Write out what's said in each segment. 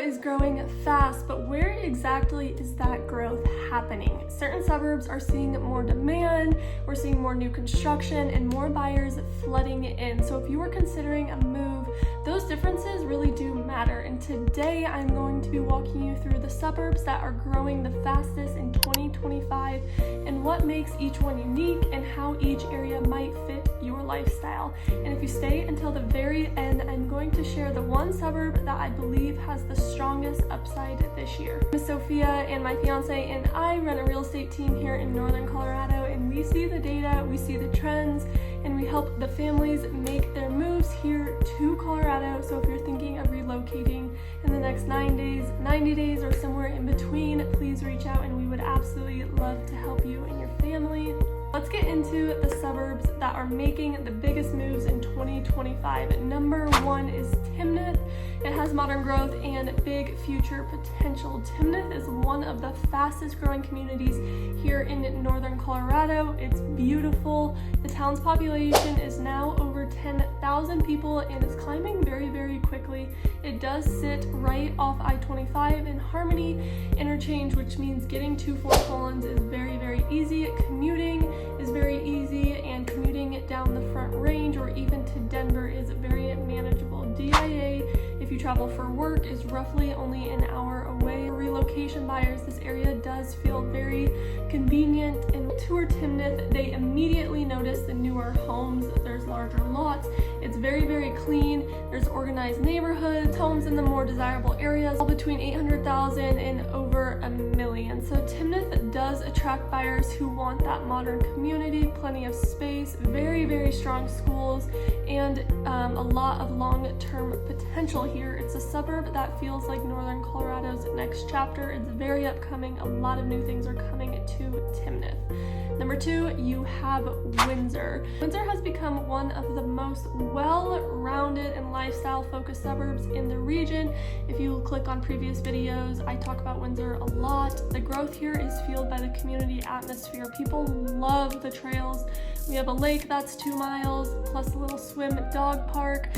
is growing fast, but where exactly is that growth happening? Certain suburbs are seeing more demand, we're seeing more new construction, and more buyers flooding in. So if you are considering a move, those differences really do matter. And today I'm going to be walking you through the suburbs that are growing the fastest in 2025 and what makes each one unique and how each area might fit your lifestyle. And if you stay until the very end, I'm going to share the one suburb that I believe has the strongest upside this year. I'm Sophia, and my fiance and I run a real estate team here in Northern Colorado, and we see the data, we see the trends, and we help the families make their moves here to Colorado. So if you're thinking of relocating in the next 9 days, 90 days, or somewhere in between, please reach out and we would absolutely love to help you and your family. Let's get into the suburbs that are making the biggest moves in 2025. Number one is Timnath. It has modern growth and big future potential. Timnath is one of the fastest growing communities here in Northern Colorado. It's beautiful. The town's population is now over 10,000 people and is climbing very, very quickly. It does sit right off I-25 in Harmony interchange, which means getting to Fort Collins is very, very easy. Commuting is very easy, and commuting down the Front Range or even to Denver is very manageable. DIA, if you travel for work, is roughly only an hour away. For relocation buyers, this area does feel very convenient, and tour Timnath, they immediately notice the newer homes. There's larger lots, it's very, very clean, there's organized neighborhoods, homes in the more desirable areas, all between 800,000 and over $1 million. So Timnath does attract buyers who want that modern community, plenty of space, very, very strong schools, and a lot of long-term potential here. It's a suburb that feels like Northern Colorado's next chapter. It's very upcoming. A lot of new things are coming to Timnath. Number two, you have Windsor. Windsor has become one of the most well-rounded and lifestyle-focused suburbs in the region. If you click on previous videos, I talk about Windsor a lot. The growth here is fueled by the community atmosphere. People love the trails. We have a lake that's 2 miles, plus a little swim dog park.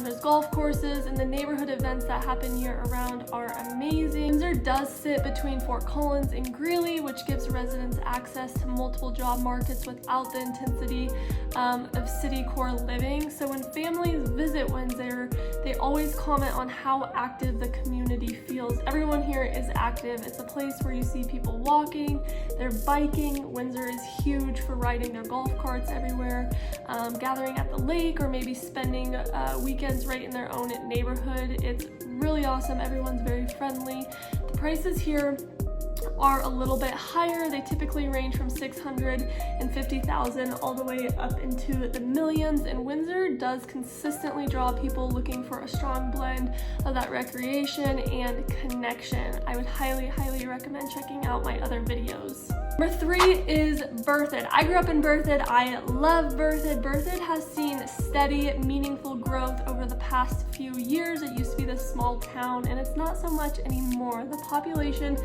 There's golf courses, and the neighborhood events that happen year-round are amazing. Windsor does sit between Fort Collins and Greeley, which gives residents access to multiple job markets without the intensity of city core living. So when families visit Windsor, they always comment on how active the community feels. Everyone here is active. It's a place where you see people walking, they're biking. Windsor is huge for riding their golf carts everywhere, gathering at the lake, or maybe spending weekends right in their own neighborhood. It's really awesome. Everyone's very friendly. The prices here are a little bit higher. They typically range from $650,000 all the way up into the millions, and Windsor does consistently draw people looking for a strong blend of that recreation and connection. I would highly, highly recommend checking out my other videos. Number three is Berthoud. I grew up in Berthoud. I love Berthoud. Berthoud has seen steady, meaningful growth over the past few years. It used to be this small town, and it's not so much anymore. The population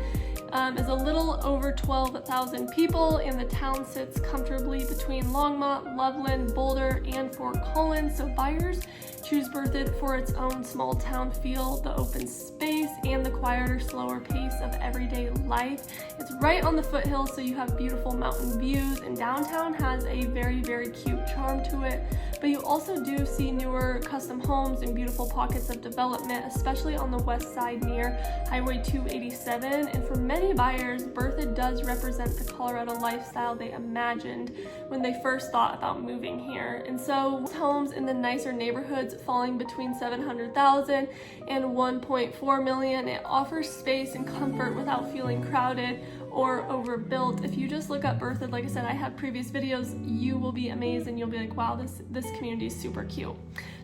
is a little over 12,000 people, and the town sits comfortably between Longmont, Loveland, Boulder, and Fort Collins. So buyers choose Berthoud for its own small town feel, the open space, and the quieter, slower pace of everyday life. It's right on the foothills, so you have beautiful mountain views, and downtown has a very, very cute charm to it. But you also do see newer custom homes and beautiful pockets of development, especially on the west side near Highway 287. And for many buyers, Berthoud does represent the Colorado lifestyle they imagined when they first thought about moving here. And so homes in the nicer neighborhoods falling between $700,000 and $1.4 million, it offers space and comfort without feeling crowded or overbuilt. If you just look up Berthoud, like I said, I have previous videos, you will be amazed and you'll be like, wow, this community is super cute.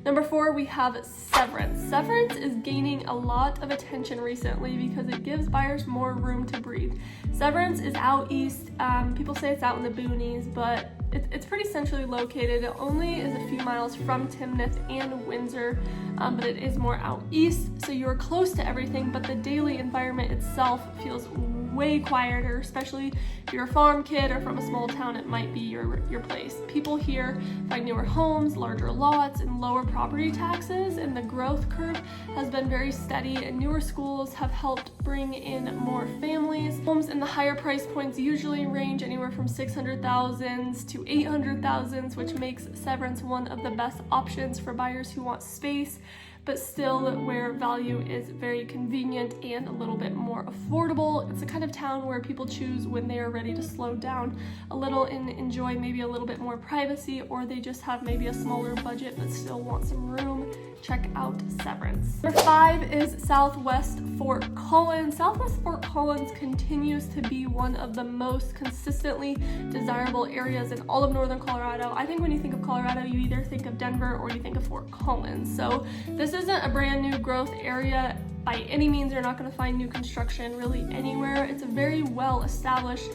Number four, we have Severance. Severance is gaining a lot of attention recently because it gives buyers more room to breathe. Severance is out east. People say it's out in the boonies, but it's pretty centrally located. It only is a few miles from Timnath and Windsor, but it is more out east, so you're close to everything, but the daily environment itself feels way quieter, especially if you're a farm kid or from a small town. It might be your place. People here find newer homes, larger lots, and lower property taxes, and the growth curve has been very steady, and newer schools have helped bring in more families. Homes in the higher price points usually range anywhere from 600,000s to 800,000s, which makes Severance one of the best options for buyers who want space, but still where value is very convenient and a little bit more affordable. It's the kind of town where people choose when they are ready to slow down a little and enjoy maybe a little bit more privacy, or they just have maybe a smaller budget but still want some room. Check out Severance. Number 5 is Southwest Fort Collins. Southwest Fort Collins continues to be one of the most consistently desirable areas in all of northern Colorado. I think when you think of Colorado, you either think of Denver or you think of Fort Collins. So this isn't a brand new growth area by any means. You're not going to find new construction really anywhere. It's a very well established,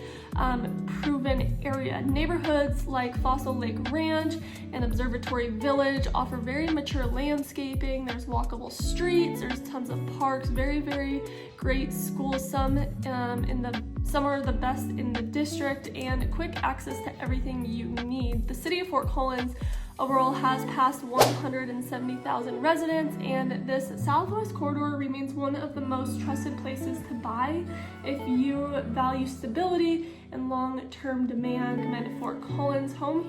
proven area. Neighborhoods like Fossil Lake Ranch and Observatory Village offer very mature landscaping. There's walkable streets, there's tons of parks, very, very great schools, some are the best in the district, and quick access to everything you need. The city of Fort Collins overall has passed 170,000 residents, and this southwest corridor remains one of the most trusted places to buy. If you value stability and long-term demand, come to Fort Collins. Homes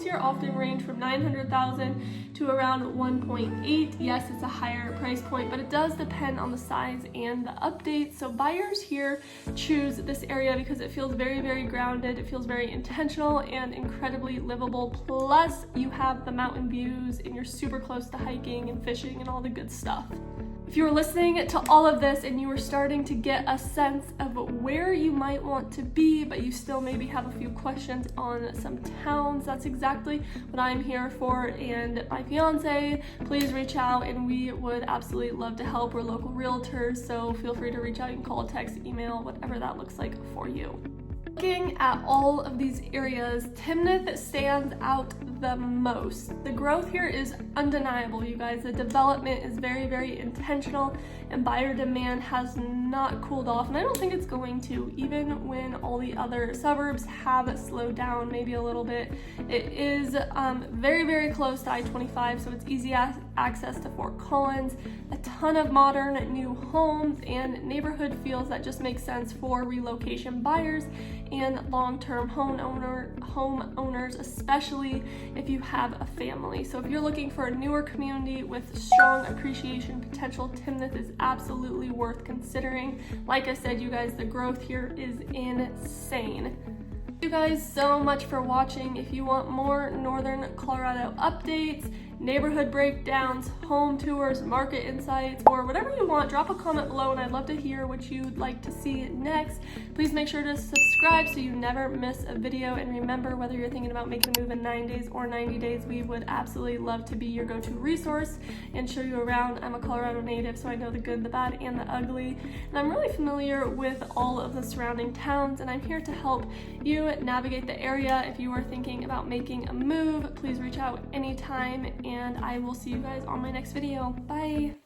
here often range from 900,000 to around 1.8. Yes, it's a higher price point, but it does depend on the size and the updates. So buyers here choose this area because it feels very, very grounded. It feels very intentional and incredibly livable. Plus, you have the mountain views and you're super close to hiking and fishing and all the good stuff. If you were listening to all of this and you were starting to get a sense of where you might want to be, but you still maybe have a few questions on some towns, that's exactly what I'm here for, and my fiance. Please reach out and we would absolutely love to help. We're local realtors, so feel free to reach out. You can call, text, email, whatever that looks like for you. Looking at all of these areas, Timnath stands out the most. The growth here is undeniable, you guys. The development is very, very intentional, and buyer demand has not cooled off, and I don't think it's going to, even when all the other suburbs have slowed down maybe a little bit. It is very, very close to I-25, so it's easy access to Fort Collins, a ton of modern new homes, and neighborhood feels that just make sense for relocation buyers and long-term homeowners, especially if you have a family. So if you're looking for a newer community with strong appreciation potential, Timnath is absolutely worth considering. Like I said, you guys, the growth here is insane. Thank you guys so much for watching. If you want more Northern Colorado updates, neighborhood breakdowns, home tours, market insights, or whatever you want, drop a comment below and I'd love to hear what you'd like to see next. Please make sure to subscribe so you never miss a video, and remember, whether you're thinking about making a move in 9 days or 90 days, we would absolutely love to be your go-to resource and show you around. I'm a Colorado native, so I know the good, the bad, and the ugly, and I'm really familiar with all of the surrounding towns, and I'm here to help you navigate the area. If you are thinking about making a move, please reach out anytime, and I will see you guys on my next video. Bye!